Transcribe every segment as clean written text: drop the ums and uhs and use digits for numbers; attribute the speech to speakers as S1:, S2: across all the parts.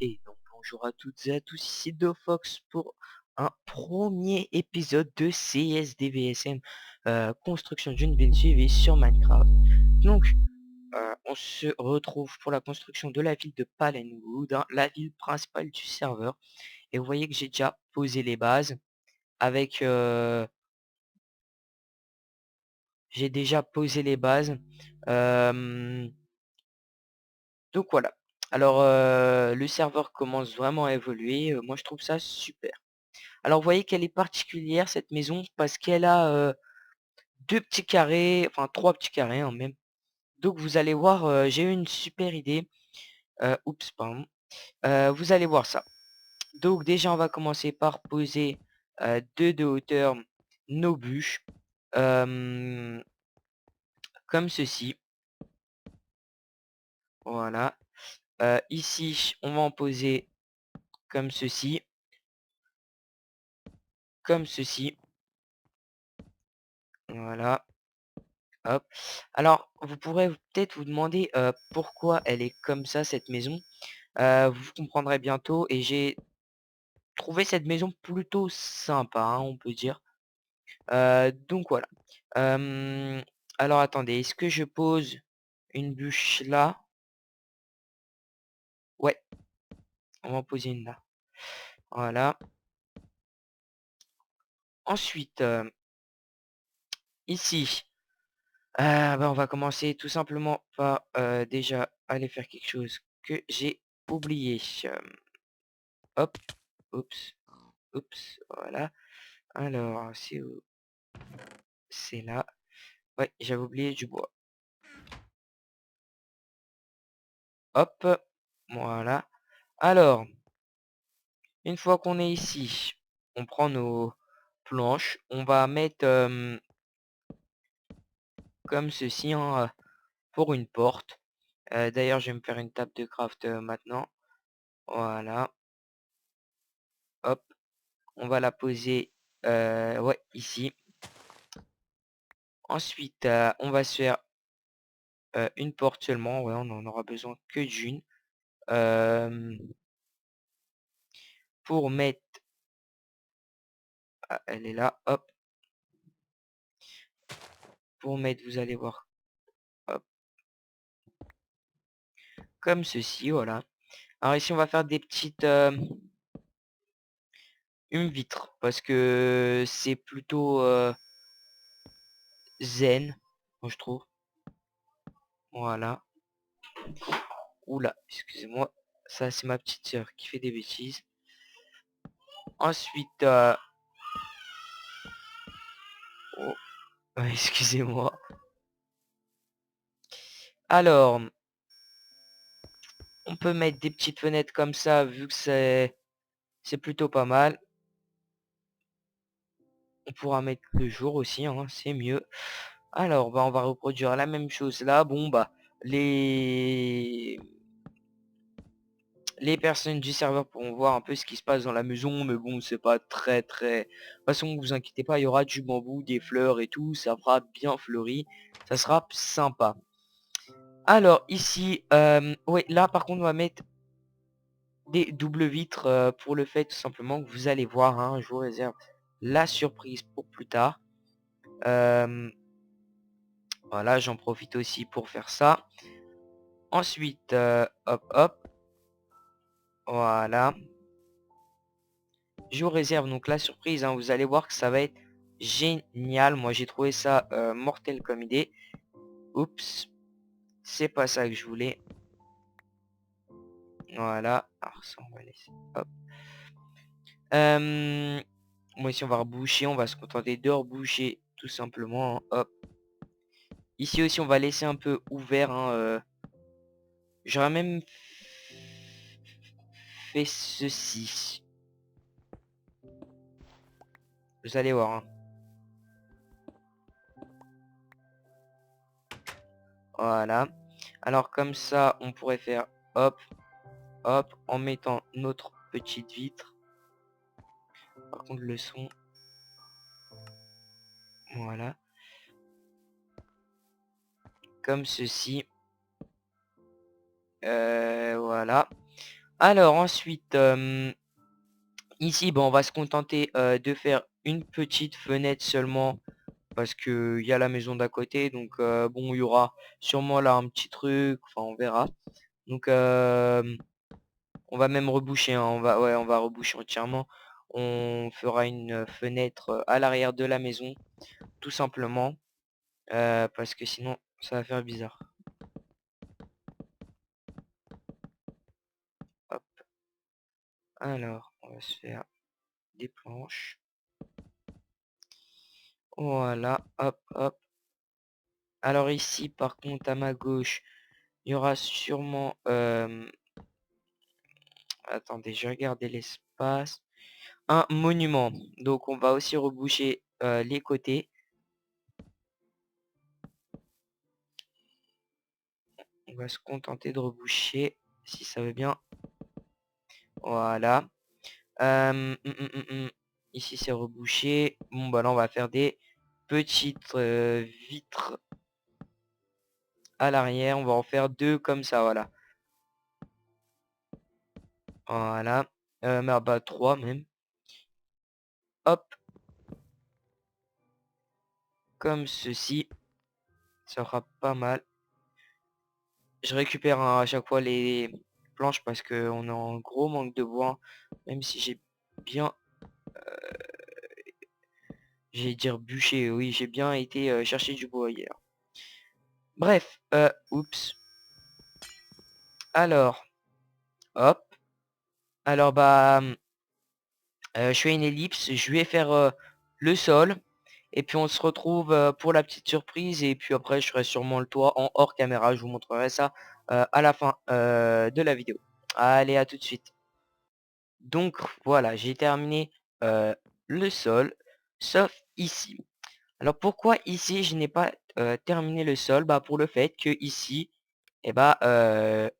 S1: Et donc bonjour à toutes et à tous, ici DoFox pour un premier épisode de CSDVSM, construction d'une ville suivie sur Minecraft. Donc on se retrouve pour la construction de la ville de Palenwood, hein, la ville principale du serveur. Et vous voyez que j'ai déjà posé les bases avec j'ai déjà posé les bases. Euh, donc voilà. Alors le serveur commence vraiment à évoluer. Moi je trouve ça super. Alors vous voyez qu'elle est particulière cette maison parce qu'elle a 2 petits carrés, enfin 3 petits carrés, hein, même. Donc vous allez voir, j'ai eu une super idée. Oups, pardon. Vous allez voir ça. Donc déjà on va commencer par poser, 2 de hauteur nos bûches, hem, comme ceci. Voilà. Ici on va en poser comme ceci, comme ceci. Voilà, hop. Alors vous pourrez peut-être vous demander, pourquoi elle est comme ça cette maison. Vous comprendrez bientôt et j'ai trouvé cette maison plutôt sympa, hein, on peut dire. Donc voilà. Hem, alors attendez, est-ce que je pose une bûche là? Ouais, on va en poser une là. Voilà. Ensuite, ici, bah, on va commencer tout simplement par, déjà aller faire quelque chose que j'ai oublié. Hop, oups, oups, voilà. Alors, c'est où? C'est là. Ouais, j'avais oublié du bois. Hop, voilà. Alors, une fois qu'on est ici, on prend nos planches, on va mettre comme ceci, hein, pour une porte. D'ailleurs, je vais me faire une table de craft maintenant. Voilà, hop, on va la poser ouais, ici. Ensuite, on va se faire une porte seulement. Ouais, on en aura besoin que d'une. euh, pour mettre, ah, elle est là, hop, pour mettre, vous allez voir, hop, comme ceci, voilà. Alors ici, on va faire des petites, une vitre, parce que c'est plutôt zen, moi je trouve. Voilà. Oula, excusez-moi. Ça, c'est ma petite sœur qui fait des bêtises. Ensuite, oh, excusez-moi. Alors, on peut mettre des petites fenêtres comme ça, vu que c'est plutôt pas mal. On pourra mettre le jour aussi, hein, c'est mieux. Alors, bah, on va reproduire la même chose là. Bon, bah, les les personnes du serveur pourront voir un peu ce qui se passe dans la maison, mais bon, c'est pas très... De toute façon, vous inquiétez pas, il y aura du bambou, des fleurs et tout, ça fera bien fleuri, ça sera sympa. Alors, ici, ouais, là, par contre, on va mettre des doubles vitres pour le fait tout simplement que vous allez voir, hein, je vous réserve la surprise pour plus tard. Euh, voilà, j'en profite aussi pour faire ça. Ensuite, hop, hop, voilà. Je vous réserve donc la surprise, hein, vous allez voir que ça va être génial. Moi, j'ai trouvé ça mortel comme idée. Oups, c'est pas ça que je voulais. Voilà, alors ça, on va laisser. Hop. Moi, ici, on va reboucher, on va se contenter de reboucher tout simplement, hein. Hop. Ici aussi, on va laisser un peu ouvert, hein, j'aurais même fait ceci. Vous allez voir, hein. Voilà. Alors comme ça, on pourrait faire hop, hop, en mettant notre petite vitre. Par contre, le son, voilà, comme ceci. Voilà. Alors ensuite, ici, bon, on va se contenter de faire une petite fenêtre seulement parce que il y a la maison d'à côté. Donc bon, il y aura sûrement là un petit truc, enfin on verra. Donc on va même reboucher, hein, on va reboucher entièrement. On fera une fenêtre à l'arrière de la maison, tout simplement, parce que sinon ça va faire bizarre. Hop, alors on va se faire des planches. Voilà, hop, hop. Alors ici, par contre, à ma gauche, il y aura sûrement... attendez, je vais regarder l'espace. Un monument. Donc on va aussi reboucher les côtés. On va se contenter de reboucher, si ça veut bien. Voilà. Ici c'est rebouché. Bon bah là on va faire des petites vitres à l'arrière. On va en faire deux comme ça, voilà. Voilà. Mais bah trois même. Hop, comme ceci. Ça fera pas mal. Je récupère à chaque fois les planches parce qu'on est en gros manque de bois. Même si j'ai bien, j'ai dire bûcher, oui, j'ai bien été chercher du bois hier. Bref, oups. Alors, hop. Alors bah, je fais une ellipse. Je vais faire le sol. Et puis on se retrouve pour la petite surprise. Et puis après, je ferai sûrement le toit en hors caméra. Je vous montrerai ça à la fin de la vidéo. Allez, à tout de suite. Donc voilà, j'ai terminé le sol, sauf ici. Alors pourquoi ici je n'ai pas terminé le sol? Bah pour le fait que ici, eh bah, je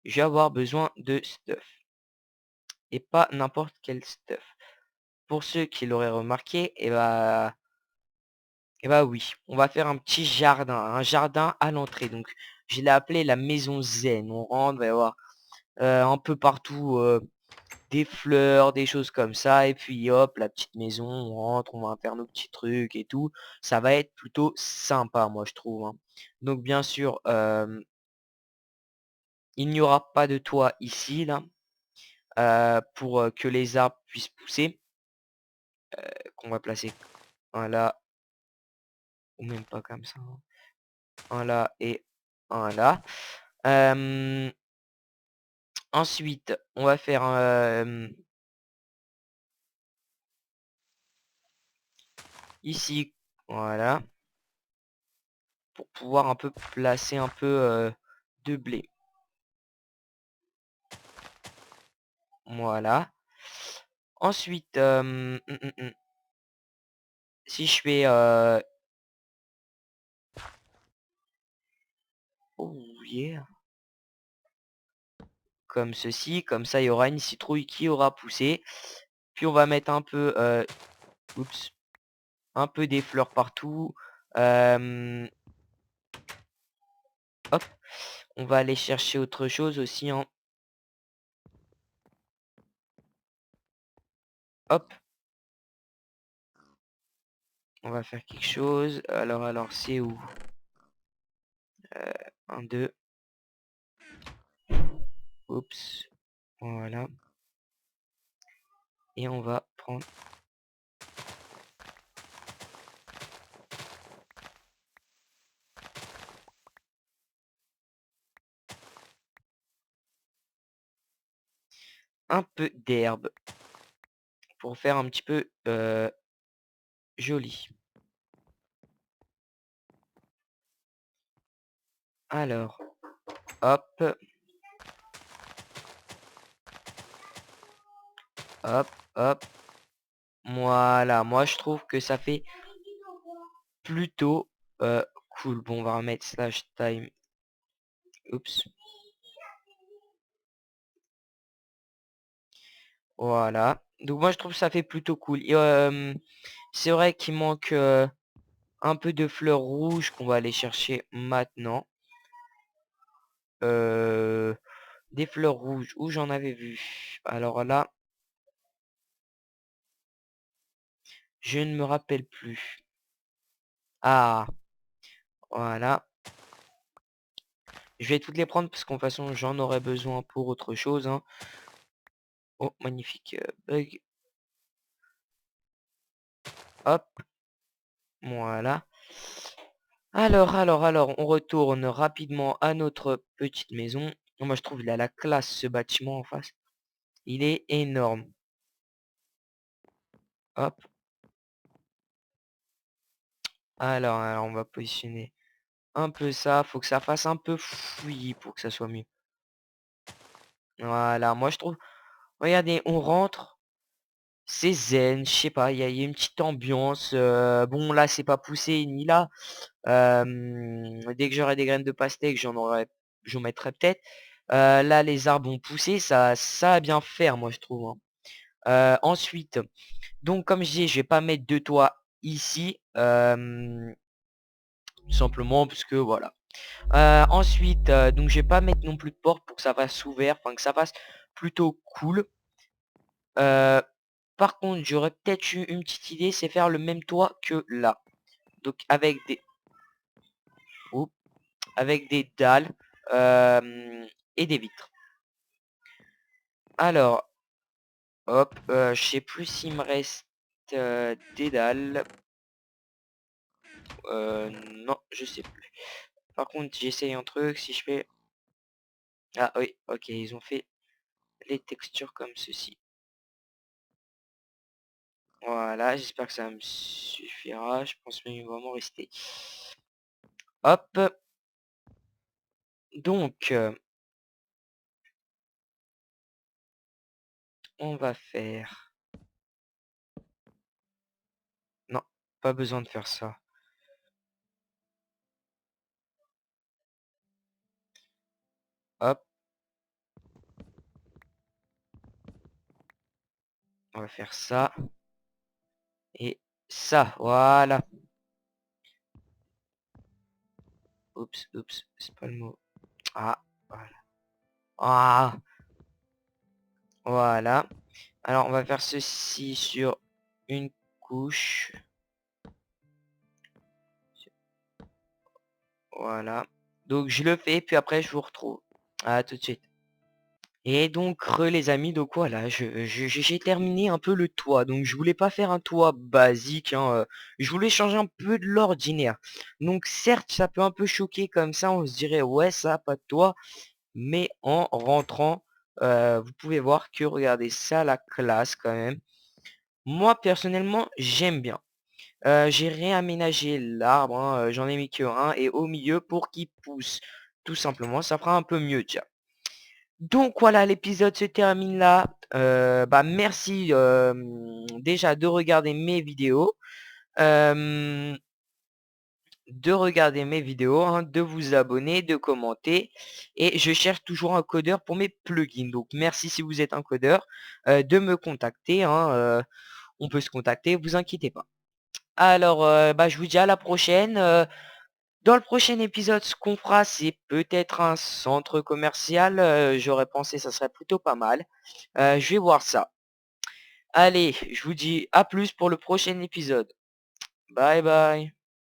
S1: vais avoir besoin de stuff. Et pas n'importe quel stuff. Pour ceux qui l'auraient remarqué, bah oui, on va faire un jardin à l'entrée. Donc je l'ai appelé la maison zen. On rentre, il va y avoir un peu partout des fleurs, des choses comme ça, et puis hop, la petite maison, on rentre, on va faire nos petits trucs et tout. Ça va être plutôt sympa, moi je trouve, hein. Donc bien sûr, il n'y aura pas de toit ici, là, pour que les arbres puissent pousser, qu'on va placer un là, ou même pas comme ça, hein. Un là et un là. Euh, Ensuite, on va faire ici, voilà, pour pouvoir un peu placer un peu de blé. Voilà. Ensuite, si je fais, oh yeah, comme ceci, comme ça, il y aura une citrouille qui aura poussé. Puis on va mettre un peu, oups, un peu des fleurs partout. Hem, Hop, on va aller chercher autre chose aussi, hein. Hop, on va faire quelque chose. Alors, c'est où? 1, 2, oups, voilà. Et on va prendre un peu d'herbe pour faire un petit peu, joli. Alors, hop, hop, hop. Voilà, moi je trouve que ça fait plutôt cool. Bon, on va remettre slash time. Oups. Voilà. Donc moi je trouve que ça fait plutôt cool. Et c'est vrai qu'il manque un peu de fleurs rouges qu'on va aller chercher maintenant. Des fleurs rouges, où j'en avais vu? Alors là, je ne me rappelle plus. Ah, voilà. Je vais toutes les prendre parce qu'en toute façon, j'en aurai besoin pour autre chose, hein. Oh, magnifique bug. Hop, voilà. Alors, on retourne rapidement à notre petite maison. Moi, je trouve il a la classe, ce bâtiment en face. Il est énorme. Hop. Alors, on va positionner un peu ça. Faut que ça fasse un peu fouillis pour que ça soit mieux. Voilà, moi je trouve. Regardez, on rentre. C'est zen, je sais pas, il y a une petite ambiance. Bon, là, c'est pas poussé ni là. Dès que j'aurai des graines de pastèque, j'en mettrai peut-être. Là, les arbres ont poussé, ça a bien faire, moi, je trouve, hein. Ensuite, donc comme je dis, je vais pas mettre de toit ici, tout simplement parce que voilà. Ensuite, donc je vais pas mettre non plus de porte pour que ça fasse ouvert, enfin que ça fasse plutôt cool. Heu, Par contre, j'aurais peut-être eu une petite idée, c'est faire le même toit que là. Donc oups, avec des dalles, et des vitres. Alors, hop, je sais plus s'il me reste, des dalles. Non, je sais plus. Par contre, j'essaye un truc, si je fais ah oui, OK, ils ont fait les textures comme ceci. Voilà, j'espère que ça me suffira. Je pense même il va m'en rester. Hop, donc on va faire non, pas besoin de faire ça. Hop, on va faire ça et ça, voilà. Oups, c'est pas le mot. Ah, voilà. Ah, voilà. Alors, on va faire ceci sur une couche. Voilà. Donc, je le fais, puis après, je vous retrouve. À tout de suite. Et donc, les amis, donc voilà, j'ai terminé un peu le toit. Donc, je voulais pas faire un toit basique, hein, je voulais changer un peu de l'ordinaire. Donc, certes, ça peut un peu choquer comme ça, on se dirait, ouais, ça a pas de toit. Mais en rentrant, vous pouvez voir que, regardez, ça, la classe quand même. Moi, personnellement, j'aime bien. J'ai réaménagé l'arbre, hein, j'en ai mis que un et au milieu pour qu'il pousse. Tout simplement, ça fera un peu mieux déjà. Donc voilà, l'épisode se termine là. Bah merci déjà de regarder mes vidéos. hem, de regarder mes vidéos, hein, de vous abonner, de commenter. Et je cherche toujours un codeur pour mes plugins. Donc merci si vous êtes un codeur, de me contacter, hein, on peut se contacter, vous inquiétez pas. Alors, bah, je vous dis à la prochaine. Dans le prochain épisode, ce qu'on fera, c'est peut-être un centre commercial. J'aurais pensé, ça serait plutôt pas mal. Je vais voir ça. Allez, je vous dis à plus pour le prochain épisode. Bye bye.